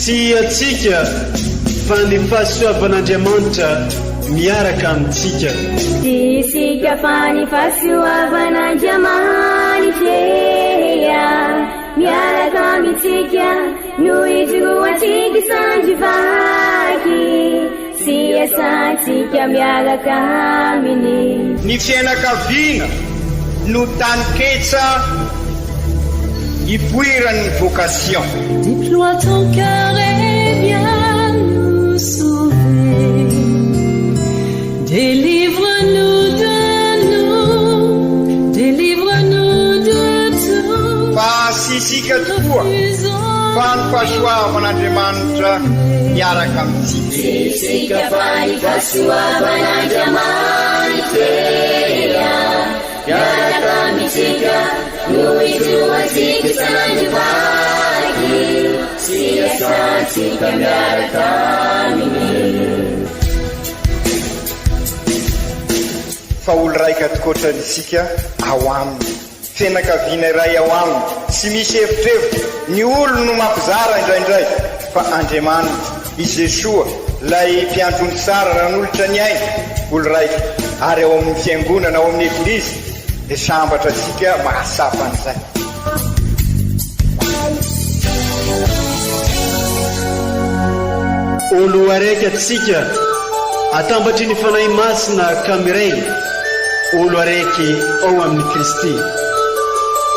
atsika fa ny fahasoavan'Andriamanitra miaraka amintsika. Isika fa ny fahasoavan'Andriamanitra miaraka amintsika noho ijoroantsika sandrivaky sy asantsika miaraka aminy. Ny fianakaviana no tany ketsa ipoiran'ny vocation. Déploie ton cœur et viens nous sauver. Délivre-nous de tout. Fa sisika tokoa fa ny fahasoavan'Andriamanitra miaraka amintsika. Sisika fa ny fahasoavan'Andriamanitra miaraka amintsika noho ijoroantsika sandrivaky sy asantsika miaraka aminy. Fa olo raika atokotrantsika ao aminy, fianakaviana iray ao aminy, tsy misy evitrevitra. Ny olo no mampizara indraindray, fa Andriamanitra i Jesoa lay mpiandrony tsara ran'olotra ny aina, olo raika. Ary ao amin'ny fiangonana, ao amin'ny eglizy dia sambatra atsika mahasapa an'izay. Olo araiky atsika atambatry ny fanahy masina kamiray, olo araiky ao amin'ny Kristy.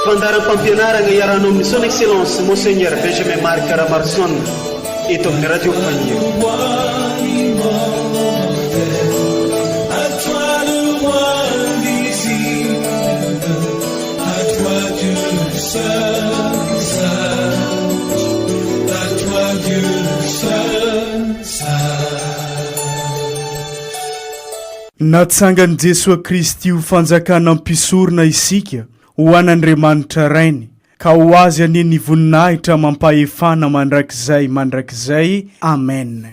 Fandaram-pampianarana iarana amin'ny son excellence Monseigneur Benjamin Marc Caramarson eto amin'ny radio Fania. Natsangan'i Jesoa Kristy ho fanjakana ampisorona isika ho an'Andriamanitra rainy, ka ho azy aneny voninahitra mampahefana mandrakizay. Amen.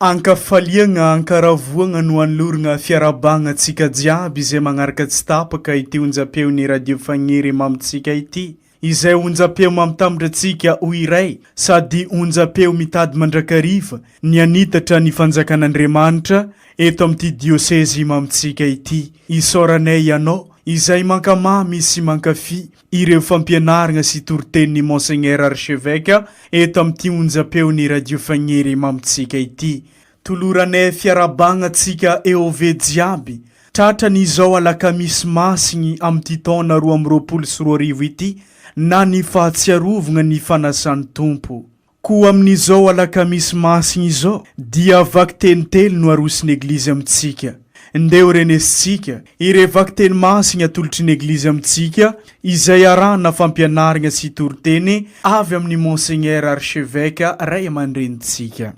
Ankafaliagna ankaravoagna no anloragna fiarabagna antsika jiaby izay magnaraka tsy tapaka ity onjam-peon'ny radio Fagnery mamintsika ity. Izay onjam-peo mamitambatra antsika ho iray sady onjam-peo mitady mandrakariva ny anitatra ny fanjakan'Andriamanitra eto amin'ity diosèzy mamintsika ity. Isaoranay ianao izay mankamamy sy mankafi ireo fampianarana sy toritenin'ny Monseigneur Archevêque eto amin'ity onjam-peon'ny radio Fagnery mamintsika ity. Toloranay fiarabagna antsika EOV jiaby tratrany izao alakamisy masigny amin'ity taona 2024 ity na ny fahatsiarovagna ny fanasan'ny Tompo. Koa amin'izao alakamisy masigny izao dia vaky tenitelo no arosin'ny eglizy amintsika. Ndeo renesitsika ire vaky teny masigny atolotry ny eglizy amintsika izay arahana fampianarana sy toriteny avy amin'ny Monseigneur Archevêque ray aman-drenitsika.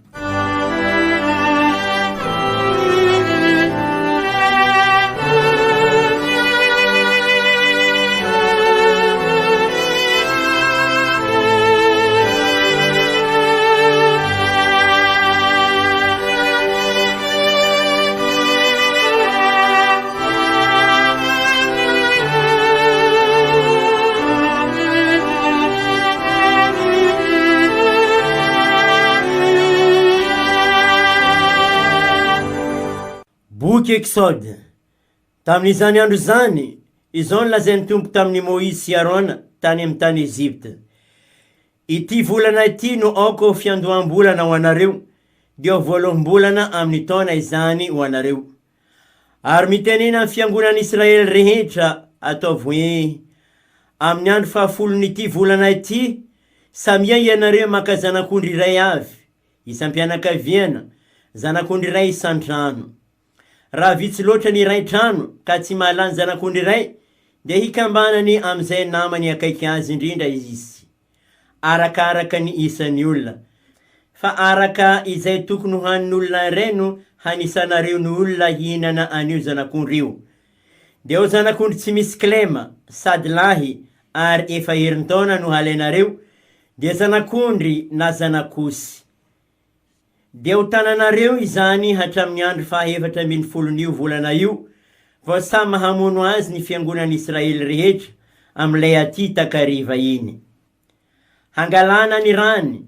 Boky Exode. Tamin'izany andro zany, izao nolazain'ny Tompo tamin'ny Moïse sy Arona tany amin'ny tany Egypte. Ity volana ity no aoko fiandoham-bolana ho anareo, dia voaloham-bolana amin'ny taona izany ho anareo. Ary mitenena amin'ny fiangonan'i Israely rehetra ataovy hoe amin'ny andro fahafolon'ity volana ity, samia ianareo maka zanak'ondry iray avy, isam-pianakaviana, zanak'ondry iray isan-trano. Raha vitsy loatra ny iray trano ka tsy mahalany zanak'ondry iray, dia hikambanany amin'izay namany akaiky azy indrindra izy, arakaraka ny isan'ny olona. Fa araka izay tokony ho hanin'olona ireny hanisanareo ny olona hihinana an'io zanak'ondry io. Dia ho zanak'ondry tsy misy klema sady lahy ary efa herintaona no halainareo, dia zanak'ondry na zanak'osy. Dia ho tananareo izany hatramin'ny andro faha-7 volana io, fa samy mahamono azy ny fiangonan'i Israely rehetra amin'ilay aty takariva iny. Hangalana ny rany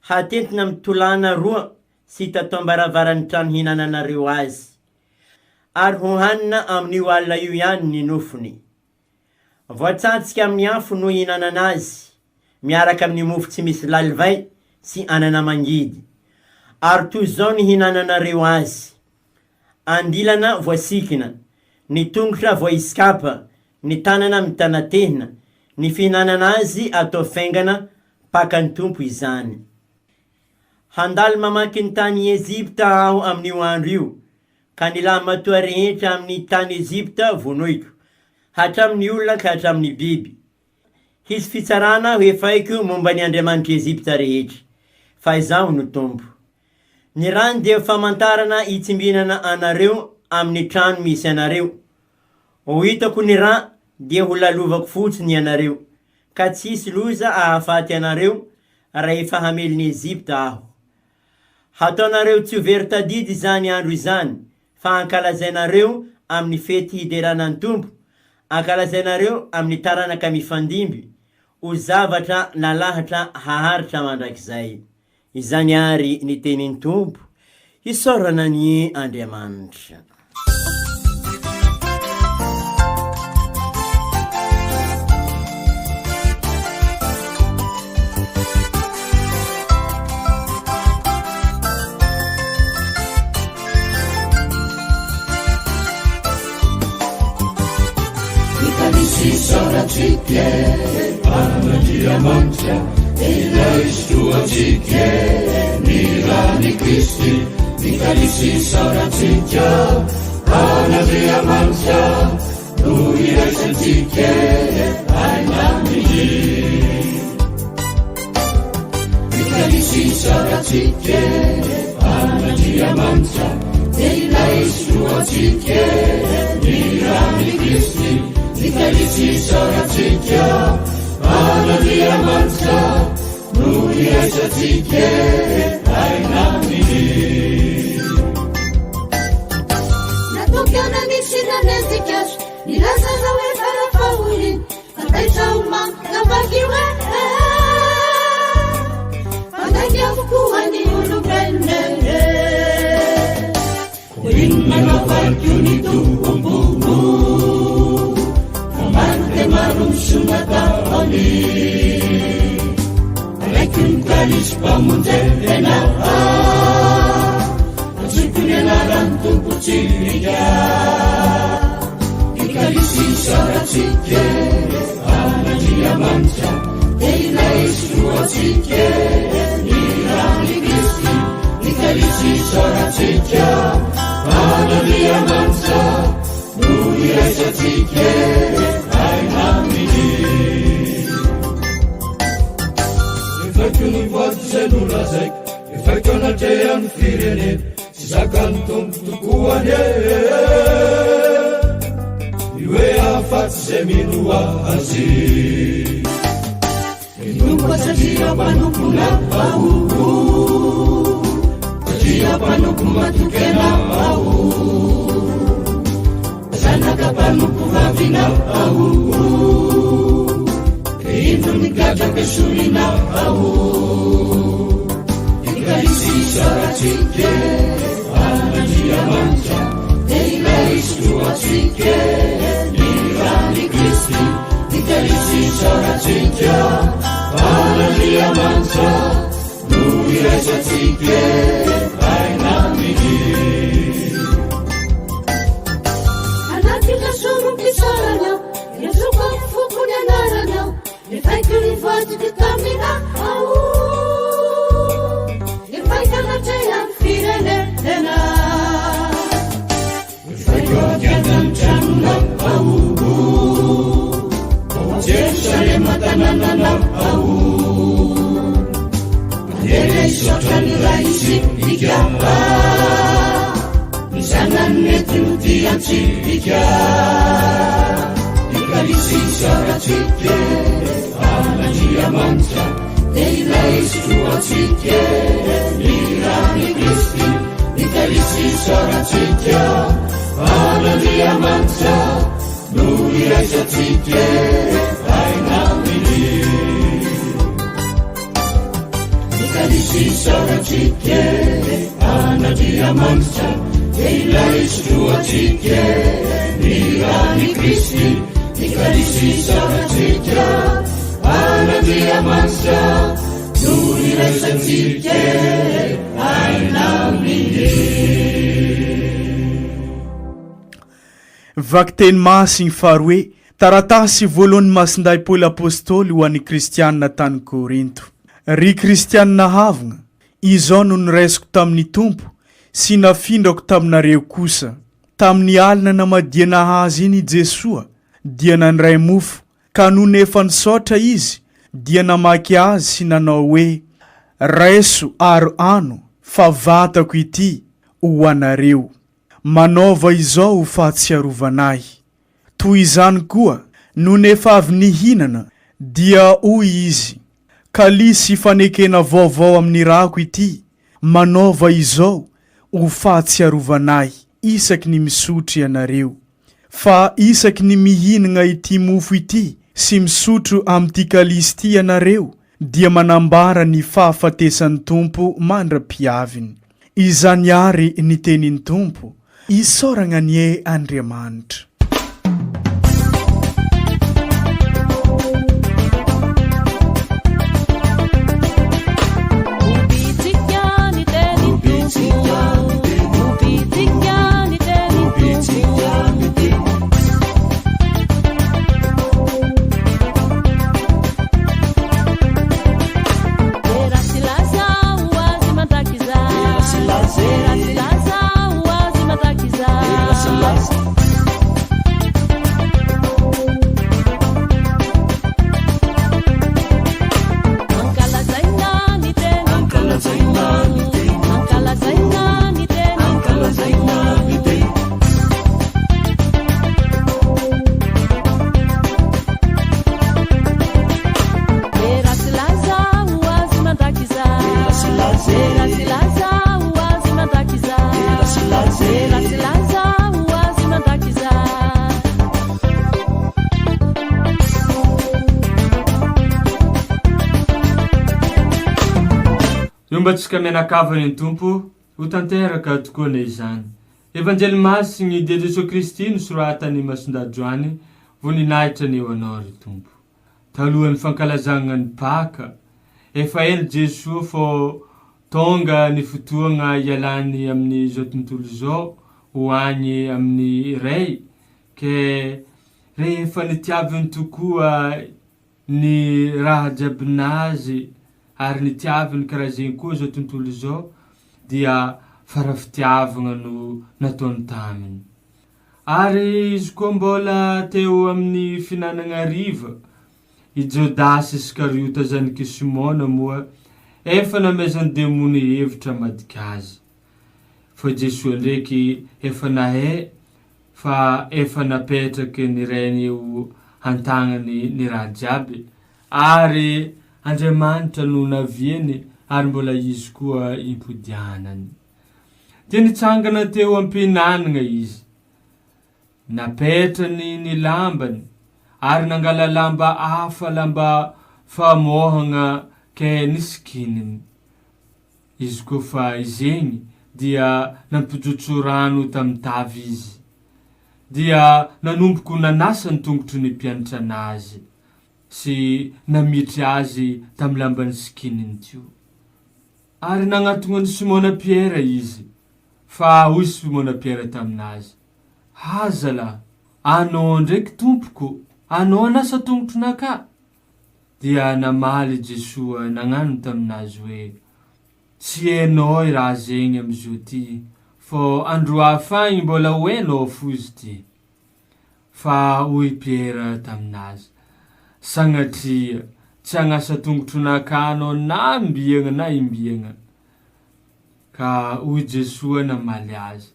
hatentina mitolana roa sy tatombaravaran'ny trano hinananareo azy. Ary ho hanina amin'io alina io ihany ny nofony. Voatsatsika amin'ny afo no hinanana azy, miaraka amin'ny mofo tsy misy lalivay sy anana mangidy. Ary toy zao ny hinananareo azy: andilana voasikina, ny tongotra voaiskapa, ny tanana mitanatehina, ny fihinanana azy atao faingana pakan'ny tompo izany. Handalo mamaky ny tany Ezipta aho amin'io andro io, ka ny lahy matoa rehetra amin'ny tany Ezipta vonoiko, hatramin'ny olona ka hatramin'ny biby. Hisy fitsarana ho efaiko momba ny Andriamanitra Ezipta rehetra, fa izaho no tompo. Ny rano dia famantarana hitsimbinana anareo amin'ny trano misy anareo. Ho hitako ny rà dia ho lalovako fotsiny anareo, ka tsisy loza ahafaty anareo rehefa hameliny Ezipta aho. Hataonareo tsy ho very tadidy izany andro izany, fa ankalazainareo amin'ny fety hideranan'ny tompo, ankalazainareo amin'ny taranaka mifandimby, ho zavatra nalahatra haharitra mandrakizay. Izany ary ny tenin'ny tompo, isaorana ny Andriamanitra. Isaoratsika Andriamanitra, ilaisoatsika ny rany Kristy, ny kalisy isaoratsika Andriamanitra, no iraisatsika aina aminy. Ny kalisy isaoratsika Andriamanitra, ilaisoatsika ny rany Kristy, ny kalisy isaoratsika Andriamanitra, no iraisatsika aina aminy. Natokana nisy nanentika azy, nilaza zao hoe farafahoriny, fantaitra homany navaky hoe fandainga avokoa ny olombelona. Inona navaky ny tompono, famante maro misonataony, araiky ny kalisy mpamonjena, azokony anarany tompotsika. Ny kalisy isaoratsika Andriamanitra, dia ilaisoatsika ny rany Kristy. Ny kalisy isaoratsika Andriamanitra, no iraisatsika aina aminy. Efaiko ny voato zay nolazaiko, efaiko anatrehan'ny firenena, tsy zakany tompo tokoa ane. Ny hoe ahafatsy zay mino azy, minomboka satria mpanompo aho, satria mpanompo matokena aho, zanaka mpanompo vavina aho, indro migadraka solina aho. Ny kalisy isaoratsika Andriamanitra, dia ilaisoatsika ny rany Kristy. Ny kalisy isaoratsika Andriamanitra, no iraisatsika aina aminy. Anaty nasorom-pisaranao, niazoko ny fokony anaranao, efaiko ny voatika taminao, efaiko anatrehan'ny firenena. Efaiko akiantan'ny tranonao, Jerusalema tanànanao, mandeha isaotra ny raisika, ny zanany mety no tiatsika. Ny kalisy isaoratsika Andriamanitra, dia ilaisoatsika ny rany Kristy. Ny kalisy isaoratsika Andriamanitra, no iraisatsika aina aminy. Ny kalisy saratsika anadiamanitra ilay sotroatsika ny rany Kristy nikalisy saratsika anadiamanitra no niraisatsika ainaminy. Vaky teny masiny faharoe taratasy voalohany masinday Paoly apôstôly ho an'ny kristianina tany Korinto. Ry kristianina havagna, izao no niraisiko tamin'ny Tompo sy nafindrako taminareo kosa. Tamin'ny alina namadiana azy iny Jesoa dia nandray mofo, ka noho nefa nisaotra izy dia namaky azy sy nanao hoe raiso aro ano fa vatako ity ho anareo. Manaova izao ho fahatsiarovanahy. Toy izany koa no nefa avy nihinana dia hoy izy kalisy fanekena vaovao amin'ny rako ity. Manaova izao ho fahatsiarovanahy isaky ny misotro ianareo. Fa isaky ny mihinana ity mofo ity sy misotro amin'ity kalisy ity ianareo dia manambara ny fahafatesan'ny Tompo mandra-piaviny. Izany ary ny tenin'ny Tompo isaoragna ny e Andriamanitra. Mba tsika mianakavany ny Tompo ho tanteraka tokoa izany. Evanjely masigny dia Jesosy Kristy nosoratany Masindajoany vo ninahitra ny eo anao ry Tompo. Talohan'ny fankalazagna ny Paka, efa eny Jesosy fô tonga ny fotoagna ialany amin'ny zao tontolo zao ho agny amin'ny ray, ke rehefa nitiaviny tokoa ny raha jiabinazy ary nitiaviny karaha zegny koa zao tontolo zao dia farafitiavagna no nataony taminy. Ary izy koa mbola teo amin'ny finanagna riva, i Jodasy Iskariota zaniky Simona moa efa namezany demony hevitra madika azy. Fa Jesosy ndraiky efa nahay fa efa napetraky ny rainy eo antagnany ny raha jiaby, ary Andriamanitra no naviany ary mbola izy koa impodianany. Dia nitsangana teo am-pihinanana izy. Napetrany ny lambany ary nangala lamba hafa, lamba famohagna ke nisikininy. Izy koa fa izegny dia nampijotso rano tamin'ny tavy izy. Dia nanomboko nanasa ny tongotry ny mpianatra anazy sy namitry azy tamin'ny lambany sikininy tio. Ary nagnatogna ny Simona Pierre izy, fa hoy Simona Pierre taminazy, hazala, anao ndraiky Tompoko, anao anasa tongotry naka. Dia namaly Jesosy nagnano taminazy hoe, tsy hainao i raha zegny amizao ty, fô andro afagny mbola hoenao fo izy ty. Fa hoy Pierre taminazy, sagnatria tsy agnasa tongotry nakanao na mbiagna na imbiagna. Ka hoy Jesosy namaly azy,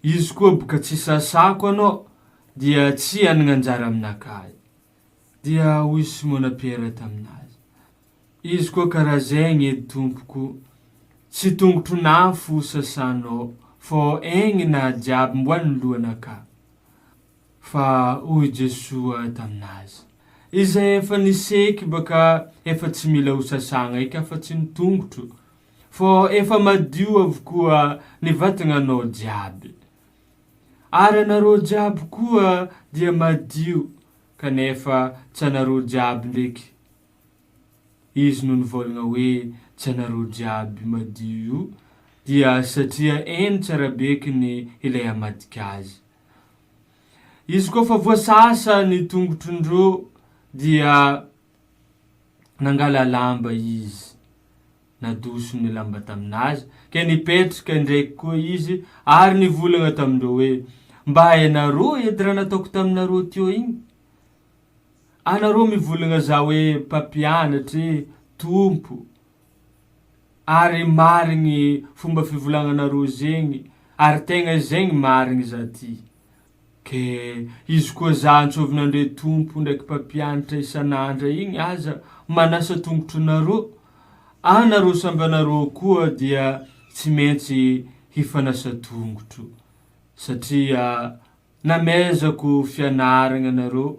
izy koa boka tsy sasako anao dia tsy anagna anjara aminakahy. Dia hoy Simona Pierre taminazy, izy koa karaha zegny edy Tompoko, tsy tongotry nafo sasanao, fô egny na jiaby mboany lohanaka. Fa hoy Jesosy taminazy, izay efa niseky baka efa tsy mila ho sasagna eka fa tsy ny tongotro fô efa madio avokoa ny vatagnanao jiaby. Ary anareo jiaby koa dia madio kanefa tsy anareo jiaby ndraiky. Izy no nivolagna hoe tsy anareo jiaby madio dia satria eny tsara bekiny ilay amadika azy. Izy koa fa voasasa ny tongotrondreo dia nangala lamba izy, nadoso ny lamba taminazy, ke nipetraka ndraiky koa izy ary nivolagna tamindreo hoe mba hainareo edy raha nataoko taminareo teo igny. Anareo mivolagna za hoe mpampianatry, tompo, ary marigny fomba fivolagnanareo zegny, ary tegna zegny marigny za ty. Ke izy koa za antsovinandre tompo ndraiky mpampianatra isanandra igny aza manasa tongotronareo, anareo samby anareo koa dia tsy maintsy hifanasa tongotro, satria namezako fianaragna anareo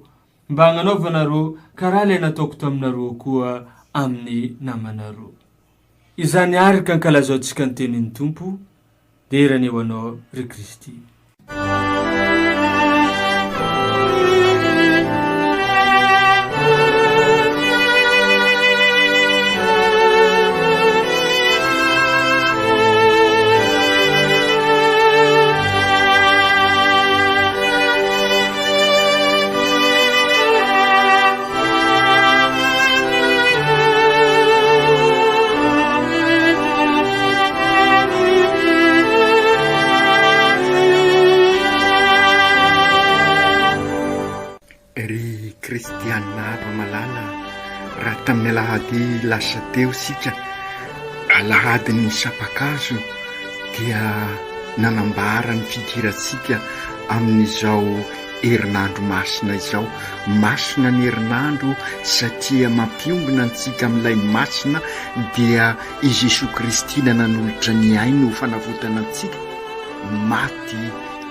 mba hagnanaovanareo karaha ilay nataoko taminareo koa amin'ny namanareo. Izany araka ankalazaontsika ny tenin'ny tompo, dia rany eo anao ry Kristy. Tamin'ny alahady lasa teo sika, alahady ny sapakazo dia nanambara ny fidiratsika amin'izao herinandro masina izao. Masina ny herinandro satria mampiombona antsika amin'ilay masina dia i Jesosy Kristy nanolotra ny ainy ho fanavotana antsika maty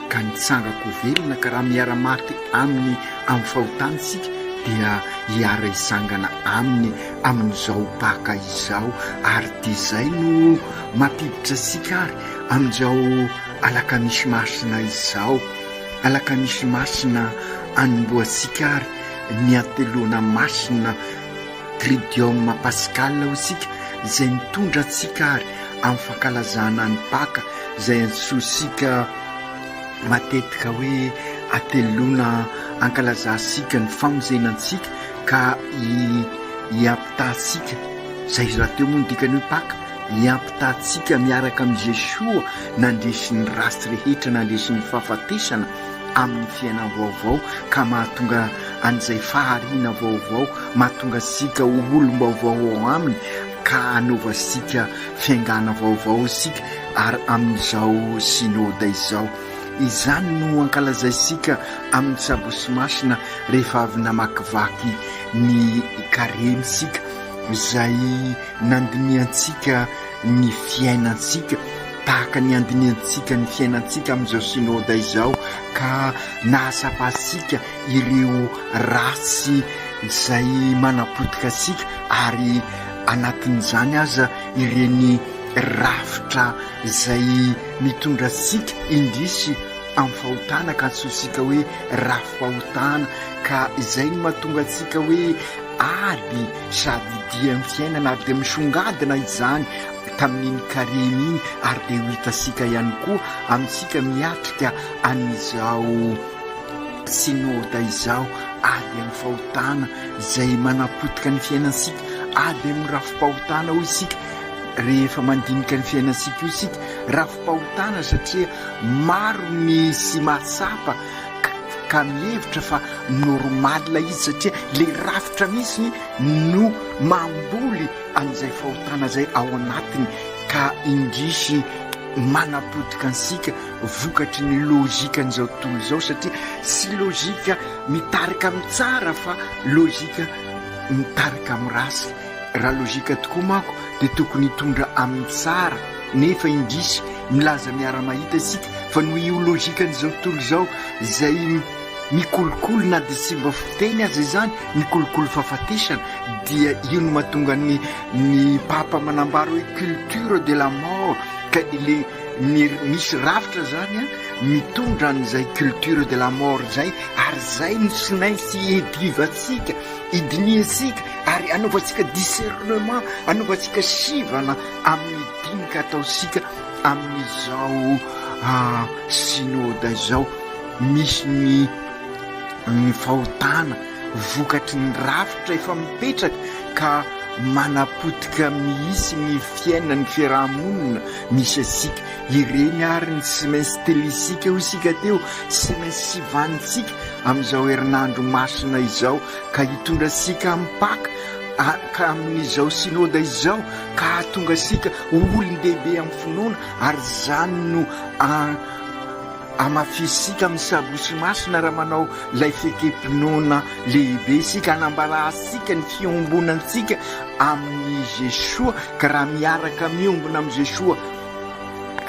ka nitsangako velona ka raha miara-maty aminy amin'ny fahotanitsika dia hiara isangana aminy amin'izao paka izao. Ary dia izay no mampiditra sika ary amin'izao alakamisy masina izao. Alakamisy masina anomboasika ary ny atelona masina tridium pascal osika izay mitondra atsika ary amin'ny fankalazana ny paka izay antsosika matetika hoe atelona ankalazasika ny famonjenantsika ka hiampitatsika zay raha teo moa nodikany hoe paka hiampitatsika miaraka amin'ny Jesosy nandresy ny rasy rehetra, nandresy ny fahafatesana amin'ny fiainana vaovao ka mahatonga an'izay fahariana vaovao, mahatonga sika olom-baovao aminy ka anaovasika fiaingana vaovao sika ary amin'izao synôda izao. Izany no ankalazaisika amin'ny sabosy masina rehefa avy namakivaky ny karemisika izay nandiniantsika ny fiainantsika tahaka ny andiniantsika ny fiainantsika amin'izao synôda izao ka nahasapasika ireo ratsy izay manapotika sika ary anatin'izany aza ireny rafitra izay mitondra sika indrisy amin'ny fahotana ka antsosika hoe rafim-pahotana ka izay no mahatonga atsika hoe ady sady dia amin'ny fiainana ary dia misongadina izany tamin'iny karemy iny ary dia ho hitasika ihany koa amintsika miatrika an'izao synôda izao ady amin'ny fahotana izay manapotika ny fiainansika ady amin'ny rafim-pahotana hoy isika rehefa mandinika ny fiainansika io isika rafim-pahotana satria maro ny sy mahatsapa ka mihevitra fa normalina izy satria le rafitra misy no mamboly an'izay fahotana zay ao anatiny ka indrisy manapotika ansika vokatry ny lôjika n'izao tontolo izao satria sy lôjika mitarika amin'ny tsara fa lôjika mitarika amin'ny rasy. Raha lôjika tokoa manko dia tokony hitondra amin'ny tsara nefa indrisy milaza miara-mahita isika fa no io lôjika n'izao tontolo izao izay mikolokolo na dia tsy mba fiteny aza izany mikolokolo fahafatesana dia io no mahatonga ny papa manambara hoe culture de la mort ka le misy ravitra zany a mitondra an'izay culture de la mort zay ary zay no sy maintsy edivatsika idiniatsika ary anaovantsika discernement anaovantsika sivana amin'ny dinika ataosika amin'izao synode izao misy ny fahotana vokatry ny rafitra efa mipetraka ka manapotika mihisy ny fiainany fiarahamonina misy asika ireny ary ny sy maintsy telisika ho isika teo sy maintsy sivanitsika amin'izao herinandro masina izao ka hitondra sika mipaka ka amin'izao synode izao ka tonga sika olon-dehibe amin'ny finoana ary zany no amafisika amin'ny sabosy masina raha manao lay fekempinoana lehibe sika anambara asika ny fiombonantsika amin'ny Jesoa ka raha miaraka miombona amin'ny Jesoa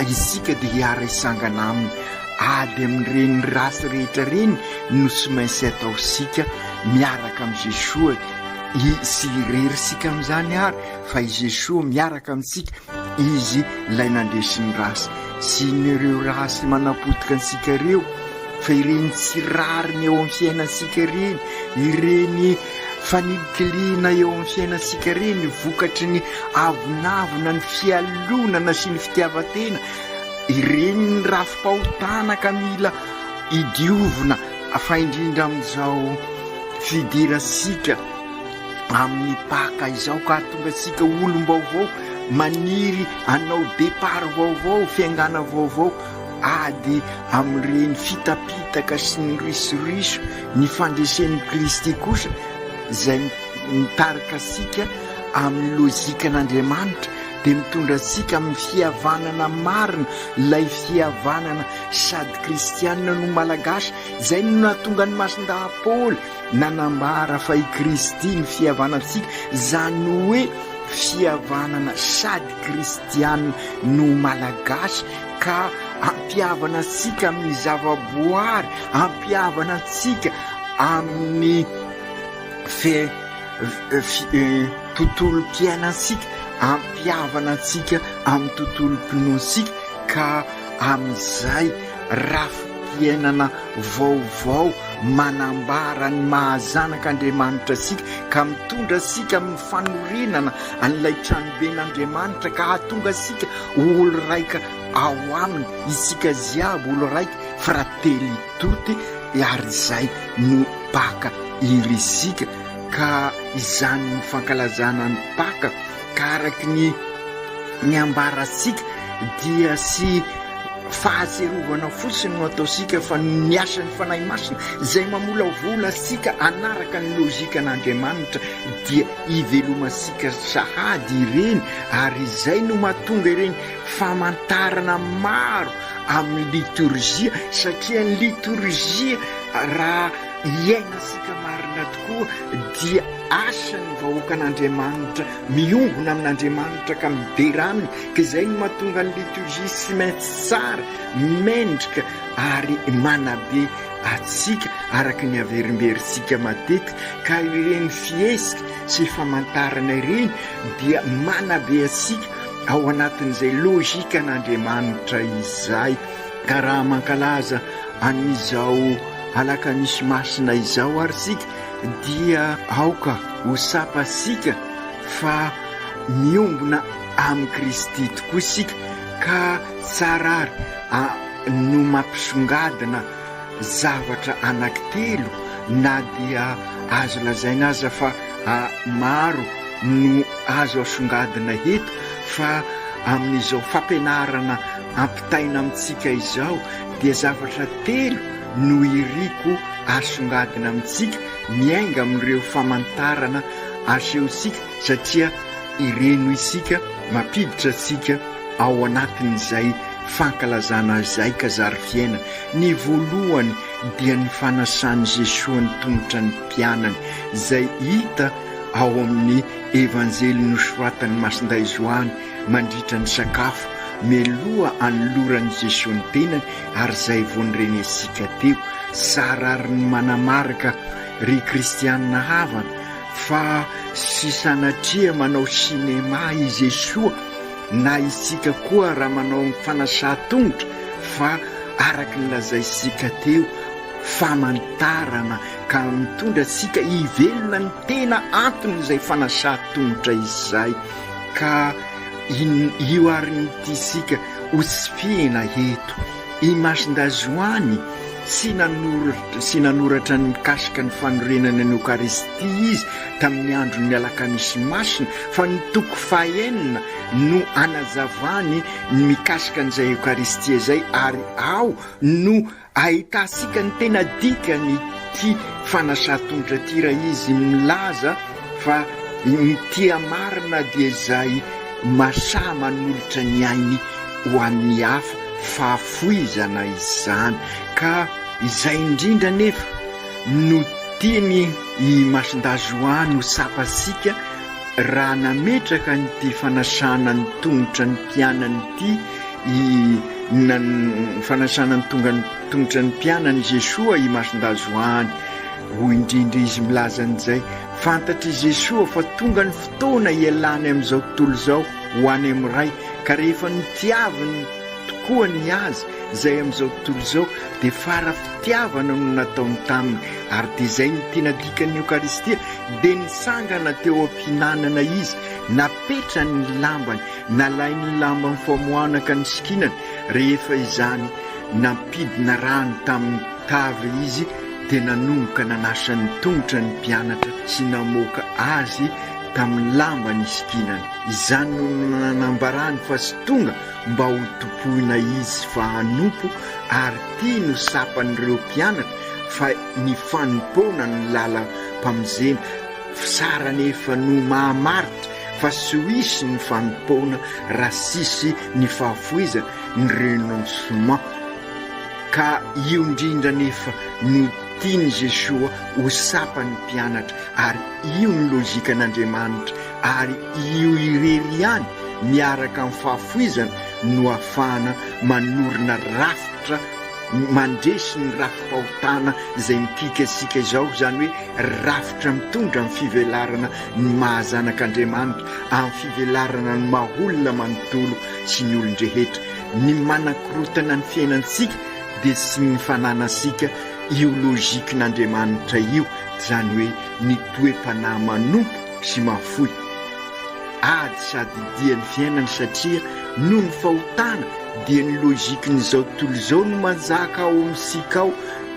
isika dia hiara isangana aminy ady amin'ireny rasy rehetra reny no sy maintsy ataosika miaraka amin'ny Jesoa sy irerisika amin'izany ary fa i Jesoa miaraka amintsika izy lay nandesiny rasy sy nyreo rasy manapotika antsika reo fa ireny tsy rariny eo amin'ny fiainansika reny ireny fanidikilina eo amin'ny fiainansika reny vokatry ny avonavona ny fialonana sy ny fitiavatena ireny ny rafi-pahotana ka mila idiovina fa indrindra amin'izao fidirasika amin'ny paka izao ka tonga sika olom-baovao maniry anao départ vaovao fiaingana vaovao ady amin'ireny fitapitaka sy ny risoriso ny fandresen'ny Kristy kosa izay mitarika sika amin'ny lozikan'Andriamanitra dia mitondra sika amin'ny fihavanana marina ilay fihavanana sady kristianina no malagasy izay no nahatonga ny masin-dahapôly nanambara fa i Kristy ny fihavanantsika izany hoe fihavanana sady kristianina no malagasy ka ampihavana sika amin'ny zavaboary ampihavana antsika amin'ny tontolo-piainansika ampihavana antsika amin'ny tontolo-pinoansika ka amin'izay rafi-piainana vaovao manambara ny mahazanak'Andriamanitra sika ka mitondra sika amin'ny fanorenana an'ilay tranoben'Andriamanitra ka hatonga sika olo raika ao aminy isika ziaby olo raika fratelli tutti ary izay no paka irisika ka izany ny fankalazana ny paka ka araky ny ambarasika dia sy fahaserovana fotsiny no ataosika fa ny asan'ny fanahy masina izay mamola vola sika anaraka ny lozikan'Andriamanitra dia ivelomasika sahady ireny ary izay no mahatonga ireny famantarana maro amin'ny liturgia satria ny liturgia raha iainasika marina tokoa dia asan'ny vahoakan'Andriamanitra miombona amin'Andriamanitra ka mideraminy ka izay no mahatonga ny liturgia sy maintsy tsara mendrika ary manabe atsika araka ny averimberisika matetika ka ireny fiesika sy famantarana ireny dia manabe atsika ao anatin'izay lozikan'Andriamanitra izay ka raha mankalaza an'izao alakamisy masina izao ary sika dia aoka ho sapasika fa miombona amin'ny Kristy tokoa sika ka tsarary no mampisongadina zavatra anankitelo na dia azo lazaina aza fa maro no azo asongadina eto fa amin'izao fampianarana ampitaina amintsika izao dia zavatra telo no iriko asongadina amintsika miainga amin'ireo famantarana asehosika satria ireno isika mampiditra sika ao anatin'izay fankalazana izay ka zary fiaina ny voalohany dia ny fanasan'i Jesosy ny tongotra ny mpianany izay hita ao amin'ny evanjely nosoratan'ny Masinday Joany mandritra ny sakafo meloha anoloran'i Jesosy ny tenany ary izay voanirenesika teo sarary ny manamarika ry kristianina havana fa sy sanatria manao sinema izy esoa na isika koa raha manao ny fanasan-tongotra fa araky ny lazaisika teo famantarana ka mitondra sika hivelona ny tena antony izay fanasan-tongotra izay ka io ary nyty sika hosifihana eto i masindazoany sy nanoratra ny mikasika ny fanorenana ny Eukaristia izy tamin'ny andro ny alakamisy masina fa ny toko fahenina no anazavany ny mikasika n'izay Eukaristia zay ary ao no ahitasika ny tena dikany ty fanasan-tongotra ty raha izy milaza fa tia marina dia izay masaha manolotra ny ainy ho an'ny hafa fahafoizana izany ka izay indrindra nefa no tiany i masindazoany ho sapasika raha nametraka nyty fanasana ny tongotra ny mpianany ty fanasana ny tongotra ny mpianany Jesoa i masindazoany ho indrindra izy milazan'izay fantatry Jesoa fa tonga ny fotoana ialany amin'izao tontolo zao ho any amin'ray ka rehefa nitiaviny tokoa ny azy izay amin'izao tontolo zao dia fara fitiavana no nataony taminy ary dia izay ny tena dikan'ny Eukaristia dia nisangana teo am-pihinanana izy napetra ny lambany nalainy lambany famoanaka ny sikinany rehefa izany nampidina rano tamin'ny tavy izy dia nanomboka nanasany tongotra ny mpianatra sy namoaka azy tamin'ny lambany isikinany izany no nanambarany fa sy tonga mba ho topoina izy fa hanompo ary ty no sapan'ireo mpianatra fa ny fanompona ny lala mpamozena sara nefa no mahamaritra fa sy ho isy ny fanompona raha sisy ny fahafoizana ny renoncement ka io indrindra nefa no tiany Jesoa ho sapany mpianatra ary io ny lôjika an'Andriamanitra ary io irery ihany miaraka amin'ny fahafoizana no ahafahana manorina rafitra mandresy ny rafim-pahotana izay mitika asika izao izany hoe rafitra mitondra amin'ny fivelarana ny mahazanak'Andriamanitra amin'ny fivelarana ny maholona manontolo sy ny olon-drehetra ny manakorotana ny fiainantsika dia sy ny fananasika io lôjikin'Andriamanitra io izany hoe ny toe-panahy manompo sy mahafoy ady sady dia ny fiainany satria noho ny fahotana dia ny lôjikin'izao tontolo izao no manjaka ao amintsika ao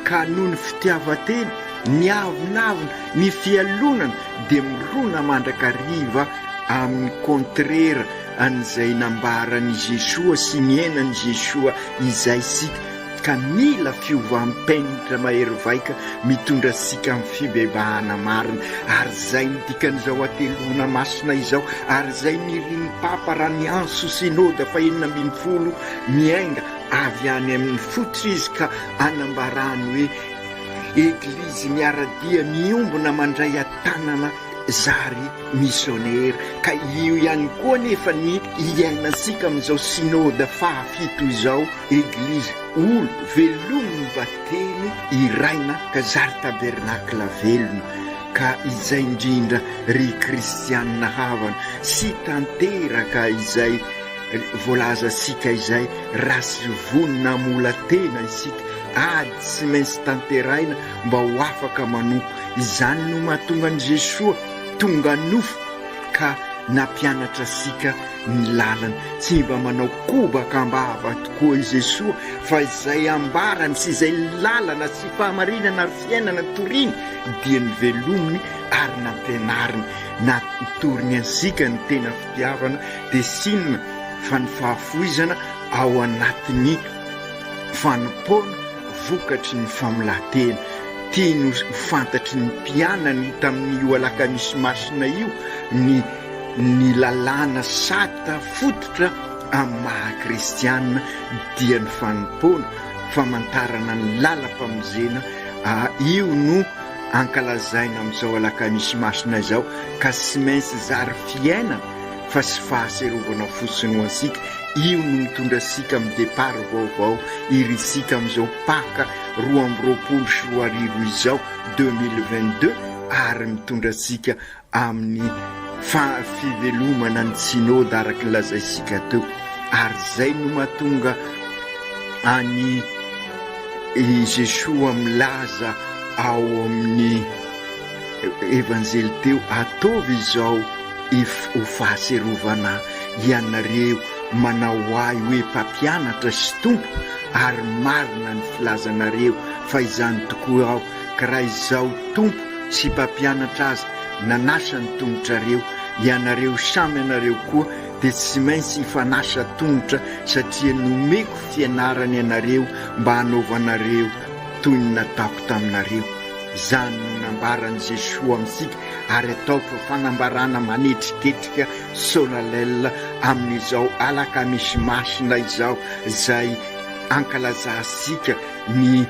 ka noho ny fitiavan-tena ny avinavina ny fialonana dia mirona mandrakariva amin'ny kontrera an'izay nambarany Jesoa sy miainany Jesoa izay sika ka mila fiovam-penitra mahery vaika mitondra sika amin'ny fibebahana marina ary zay ny dikan'izao atelona masina izao ary zay niriny papa raha ny anso synôda fa 12 miainga avy any amin'ny fototra izy ka anambarany hoe eglizy miaradia miombona mandray atanana zary missionnaire ka io ihany koa nefa ny iainasika amin'izao synôda fahafito izao eglizy olo velomony bateny iraina ka zary tabernakla velona ka izay indrindra ry kristianina havana sy tanteraka izay voalaza sika izay rasy vonina mola tena isika ady tsy maintsy tanteraina mba ho afaka manompo izany no mahatonga an' Jesoa tonga nofo ka nampianatra sika ny lalana tsy mba manao kobaka ambava tokoa i Jesoa fa izay ambarany sy izay lalana sy fahamarinana ary fiainana toriny dia ny velominy ary nampianariny na toriny ansika ny tena fitiavana dia sinona fa ny fahafoizana ao anatin'ny fanompona vokatry ny famolantena tiany fantatry ny mpianany tamin'io alakamisy masina io ny lalàna sata fototra amin'ny maha-kristianina dia ny fanompona famantarana ny lalam-pamozena io no ankalazaina amin'izao alakamisy masina izao ka sy maintsy zary fiainana fa sy fahaserovana fotsiny ho ansika io no mitondrasika amin'ny départ vaovao irisika amin'izao paka 2024 izao 2022 ary mitondrasika amin'ny fivelomana ny synode araky ny lazaisika teo ary zay no mahatonga any Jesoa milaza ao amin'ny evanjely teo ataovy izao ho fahaserovana ianareo manao ahy hoe mpampianatra sy tompo ary marina ny filazanareo fa izany tokoa ao ka raha izao tompo sy mpampianatra azy nanasa ny tongotrareo ianareo samy anareo koa dia tsy maintsy hifanasa tongotra satria nomeko fianarany ianareo mba hanaovanareo toy ny nataoko taminareo zany no nambarany Jesoa amintsika ary ataoko fanambarana manetriketrika solalaila amin'izao alaka misy masina izao zay ankalazasika ny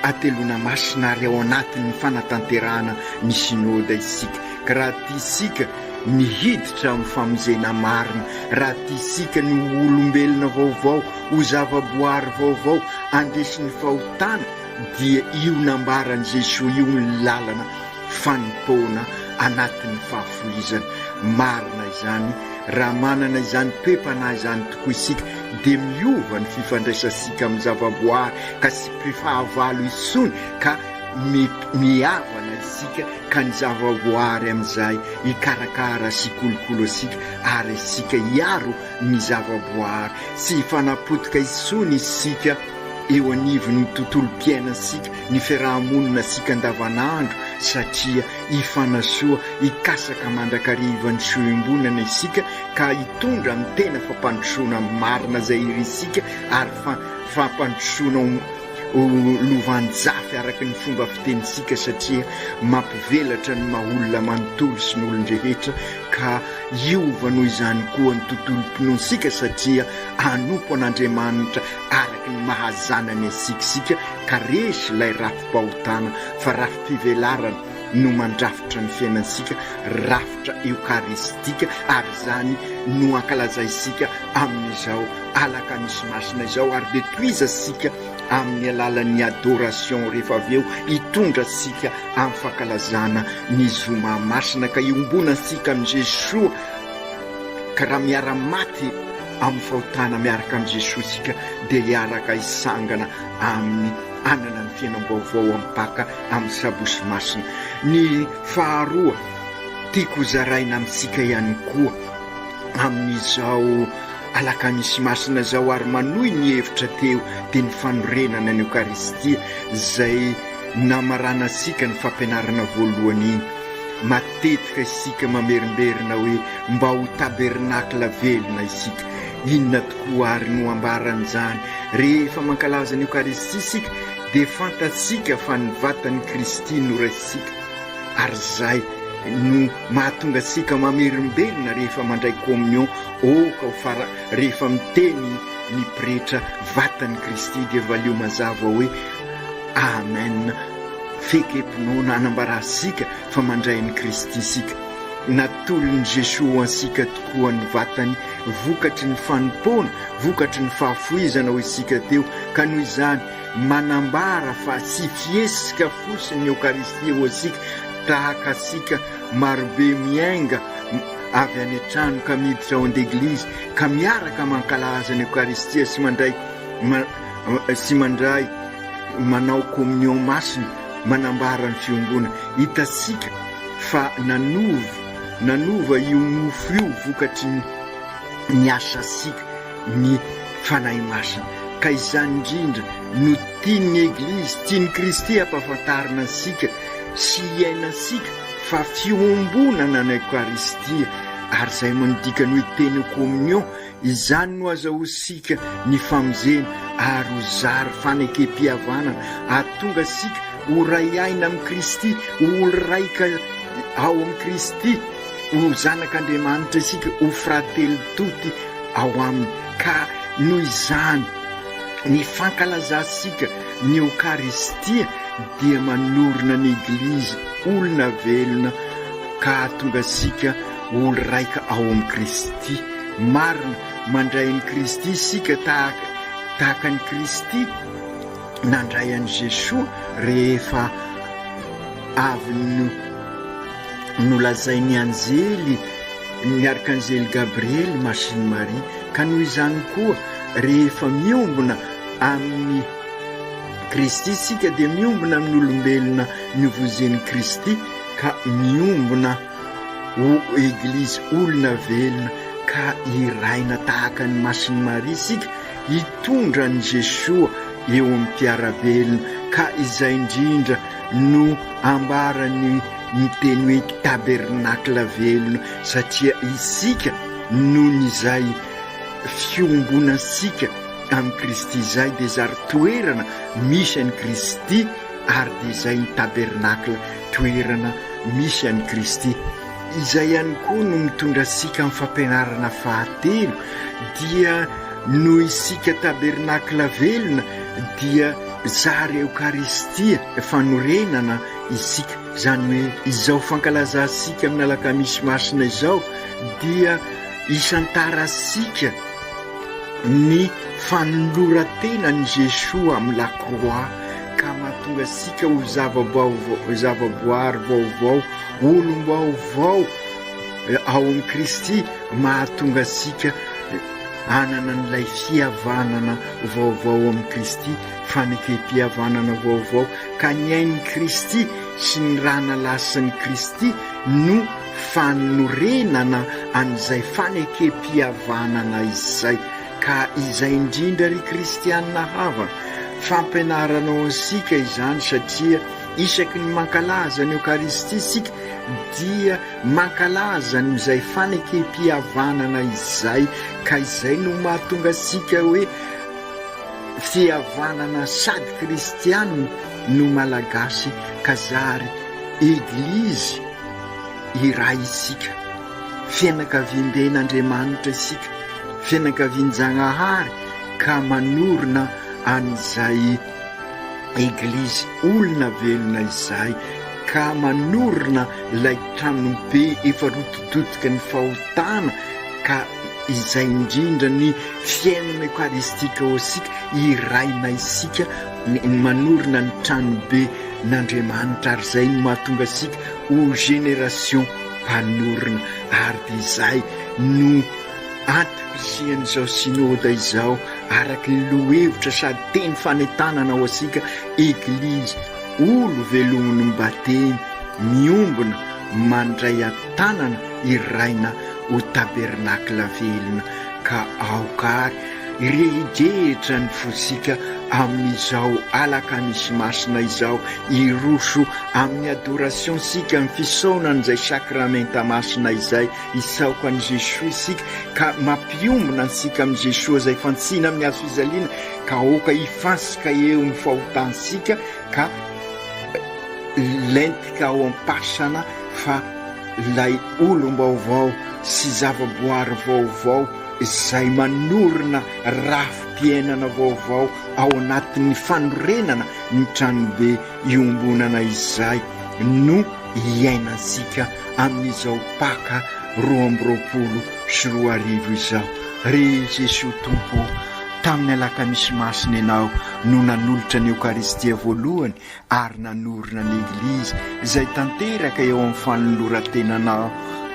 atelona masinary ao anatin'ny fanatanterahana ny synode isika ka raha tisika nihiditra amin'ny famonjena marina raha tisika ny olombelona vaovao ho zavaboary vaovao andesin'ny fahotana dia io nambarany Jesoa io ny lalana fanimpona anatin'ny fahafoizana marina izany raha manana izany toepana izany tokoa isika dia miova ny fifandraisasika amin'ny zavaboary ka sy mpifahavalo isony ka miavana isika ka ny zavaboary amin'izay hikarakara sy kolokolo asika ary isika hiaro ny zavaboary sy hifanapotika isony isika eo anivon'ny tontolo mpiainasika ny fiarahamonina asika andavanandro satria hifanasoa hikasaka mandrakariva ny soembonana isika ka hitondra amin'ny tena fampandrosoana marina zay irisika ary fampandrosoana lovanjafy araky ny fomba fitenisika satria mampivelatra ny maholona manontolo sy ny olon-drehetra ka iova noho izany koa ny tontolo mpinoasika satria anompo an'Andriamanitra araky ny mahazanany asikasika ka resy ilay rafim-pahotana fa rafi-pivelarana no mandrafitra ny fiainansika rafitra eukaristika ary zany no ankalazaisika amin'izao alaka misy masina izao ary de toizasika amin'ny alalan'ny adoration rehefa avy eo hitondra sika amin'ny fankalazana ny zoma masina ka iombonasika amin'ny Jesoa ka raha miara-maty amin'ny fahotana miaraka amin'ny Jesoa sika dia hiaraka hisangana amin'ny anana ny fiainam-baovao amin'paka amin'ny sabosy masina ny faharoa tiako zaraina amintsika ihany koa amin'izao alaka misy masina zao ary manohy ny hevitra teo dia ny fanorenana ny eukaristia zay namaranasika ny fampianarana voalohany iny matetika isika mamerimberina hoe mba ho tabernakla velona isika inona tokoa ary no ambaran'izany rehefa mankalaza ny eukaristia isika dia fantatsika fa ny vatany Kristy no raisika ary zay no mahatonga sika mamerimberina rehefa mandray communion oka ho fara rehefa miteny ny pretra vatany Kristy dia valio mazava hoe amen fekepinona anambarasika fa mandray ny Kristy sika natolony Jesoa ansika tokoa ny vatany vokatry ny fanompona vokatry ny fahafoizana ho isika teo ka noho izany manambara fa sy fiesika fosiny eukaristia ho asika tahaka asika marobe miainga avy any an-trano ka miditra ao an-deglizy ka miaraka mankalaza ny eukaristia sy mandray manao communion masina manambara ny fiombona hitasika fa nanova io mofo io vokatry ny asasika ny fanahy masina ka izany indrindra no tiany eglizy tiany Kristy ampahafantarina ansika sy iainasika fa fiombonana ny eukaristia ary zay manodika no hiteny communion izany no azahosika ny famonjena ary ho zary fanekempihavanana ahatonga sika ho ray aina amin'ny Kristy ho raika ao amin'ny Kristy ho zanak'Andriamanitra isika ho frately toty ao aminy ka noho izany ny fankalazasika ny eukaristia dia manorina ny eglizy olona velona ka ahatonga sika olo raika ao amin'ny Kristy marina mandray ny Kristy isika tahaka ny Kristy nandray an'i Jesosy rehefa avy nolazai ny anjely miaraka anjely Gabriely masiny Maria, ka noho izany koa rehefa miombona amin'ny Kristy isika dia miombona amin'ny olombelona nivozen'i Kristy, ka miombona eglizy olona velona, ka iraina tahaka ny masiny Maria isika hitondra ny Jesosy eo amin'ny mpiarabelona, ka izay indrindra no ambarany ny teny hoe tabernakla velona, satria isika noho izay fiombonasika amin'ny Kristy izay dia zary toerana misy an'i Kristy, ary dia izay ny tabernakla toerana misy an'i Kristy. Izay ihany koa no mitondra sika amin'ny fampianarana fahatelo, dia no isika tabernakla velona dia zary Eukaristia fanorenana isika, zany hoe izao fankalazasika amin'ny alakamisy masina izao dia isantarasika ny fanolorantenan'i Jesosy amin'ny lakroa, ka mahatonga sika ho zavaboary vaovao, olom-baovao ao amin'ny Kristy, mahatonga sika anana n'ilay fihavanana vaovao amin'ny Kristy, fanekempihavanana vaovao, ka ny ain'ny Kristy sy ny ranalasan'ny Kristy no fanorenana an'izay fanekempihavanana izay. Ka izay indrindra ry kristianina havana fampianaranao ansika izany, satria isaky ny mankalaza ny Eukaristia isika dia mankalaza n'izay fanekempihavanana izay, ka izay no mahatonga sika hoe fihavanana sady kristianina no malagasy, ka zary eglizy iray isika, fianakavian-ben'Andriamanitra isika, fianakavian-Janahary, ka manorina an'izay eglizy olona velona izay, ka manorina ilay tranobe efa rotodotika ny fahotana, ka izay indrindra ny fiainana eukaristika ao isika iraina isika, manorina ny tranobe n'Andriamanitra, ary izay no mahatonga sika ho génération mpanorina, ary dia izay no antom-pisian'izao synôda izao, araky ny lohevitra sady teny fanentanana ao asika eglizy olo velomin'ny mbateny miombona mandray antanana iraina ho tabernakla velona, ka aokary rehidrahitra ny fosika amin'izao alakamisy masina izao, iroso amin'ny adoration sika amin'ny fisaonan'izay sakramenta masina izay isaoko an'i Jesosy isika, ka mampiombona ansika amin'i Jesosy izay fantsina amin'ny azo fizaliana, ka oka hifansika eo ny fahotansika, ka lentika ao ampasana fa lay olom-baovao sy zavaboary vaovao izay manorina rafi-piainana vaovao ao anatin'ny fanorenana ny tranobe iombonana izay no hiainansika amin'izao paka 2024 izao. Ry Jesosy Tompo, tamin'ny alakamisy masina ianao no nanolotra ny Eukaristia voalohany ary nanorina ny eglizy izay tanteraka eo amin'ny fanoloran-tenanao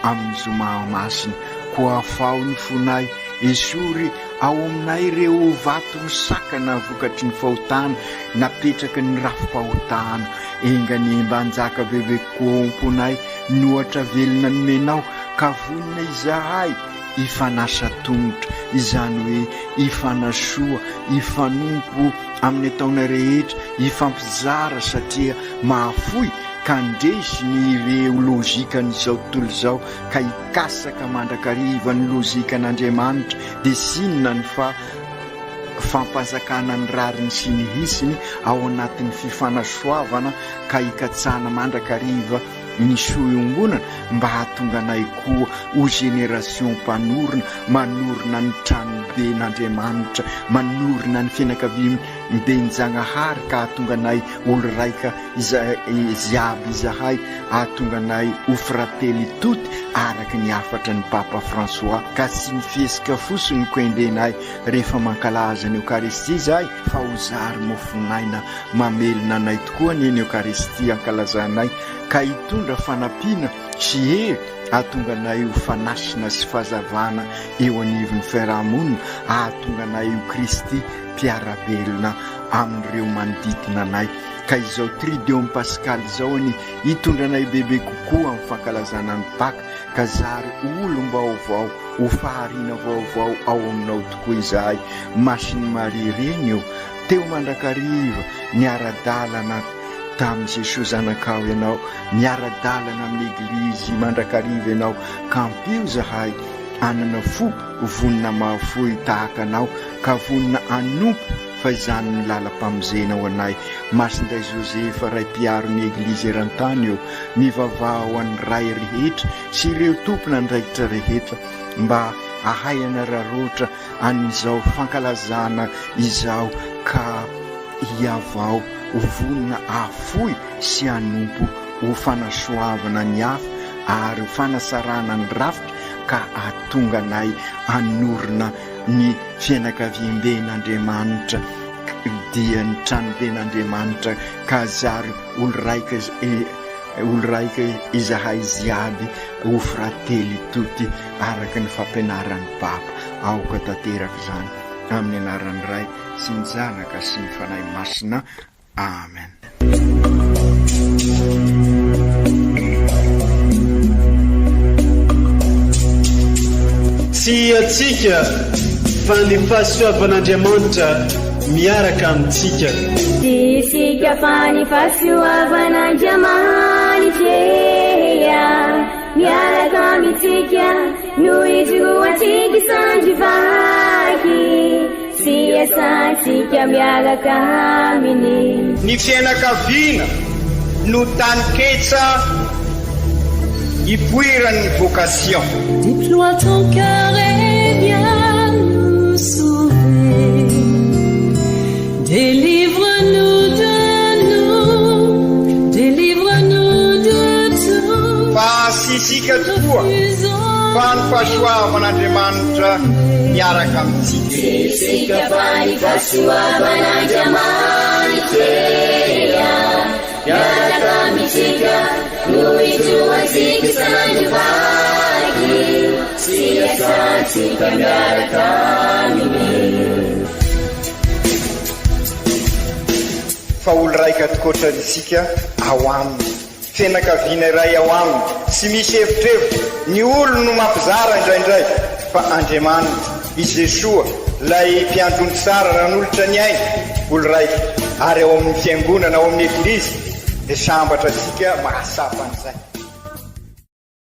amin'ny zoma masina, koa afao ny fonay esory ao aminay ireo vato misakana vokatry ny fahotana, napetraka ny rafi-pahotana, engany mbanjaka bebe komponay nohatra velona nomenao, ka vonina izahay ifanasa tongotra, izany hoe ifanasoa, ifanompo amin'ny ataona rehetra, ifampizara satria mahafoy ka ndresy ny ireo lozikan'izao tontolo izao, ka hikasaka mandrakariva ny lozikan'Andriamanitra, dia sinona ny fampanjakana ny rariny sy ny hisiny ao anatin'ny fifanasoavana, ka hikatsana mandrakariva ny soa-iombonana mba hahatonga anay koa ho génération mpanorina, manorina ny tranobe n'Andriamanitra, manorina ny mbe nijanahary ka ahatonga anay olo raika ziaby izahay, ahatonga anay ho frately toty araky ny afatra ny Papa François. Ka tsy mifesika fosiny koendenay rehefa mankalaza ny Eucharistie zahay, fa ho zary mofinaina mamelona anay tokoa ny Eucharistie ankalazanay, ka hitondra fanampiana sy hery ahatonga anay ho fanasina sy fahazavana eo anivon'ny fiarahamonina, ahatonga anay ho Kristy mpiarabelona amin'ireo manodidina anay. Ka izao Tridium Pascal izao any hitondra anay bebe kokoa amin'ny fankalazana ny Pâques, ka zary olom-baovao ho fahariana vaovao ao aminao tokoa izahay. Masiny Maria reny eo teo mandrakariva niara-dalana tamin'i Jesosy zanakao ianao, miara-dalana amin'ny eglizy mandrakariva ianao, ka ampio zahay anana fo vonina mahafoy tahaka anao, ka vonina anompo fa izany ny lalam-pamonjena ho anay. Masinday Josefa ray mpiaron'ny eglizy eran-tany eo, mivavaha ho an'ny ray rehetra sy ireo tompona ndraikitra rehetra, mba ahay anararotra an'izao fankalazana izao, ka hiavao vonina afoy sy anompo ho fanasoavana ny hafa ary fanasarana ny rafitra, ka ahatonga anay anorina ny fianakaviam-ben'Andriamanitra dia ny tranoben'Andriamanitra, ka zary olo raika izahay ziaby ho frately toty araky ny fampianaran'ny Papa. Aoka tanteraka izany amin'ny anaran'ny Ray sy ny Zanaka sy ny Fanahy Masina. Amen. Tsy atsika fa ny fahasoavan'Andriamanitra miaraka amintsika. Tsika fa ny fahasoavan'Andriamanitra miaraka amintsika, noho izy roatsika sandrivaky, sy asantsika miaraka aminy. Ny fianakaviana no tany ketsa ipoiran'ny vocation. Déploie ton cœur et viens nous sauver. Délivre-nous de tout. Fa sisika tokoa fa ny fahasoavan'Andriamanitra miaraka amintsika. Sisika fa ny fahasoavan'Andriamanitra miaraka amintsika, noho izy roatsika sandrivaky, sy asantsika miaraka aminy. Fa olo raika tokoatrantsika ao aminy, fianakaviana iray ao aminy, tsy misy evitrevitra. Ny olo no mampizara indraindray, fa Andriamanitra i Jesoa lay mpiandrony tsara ranolotra ny aina, olo raika ary ao amin'ny fiangonana, ao amin'ny eglizy, dia sambatra antsika mahasapa an'izay.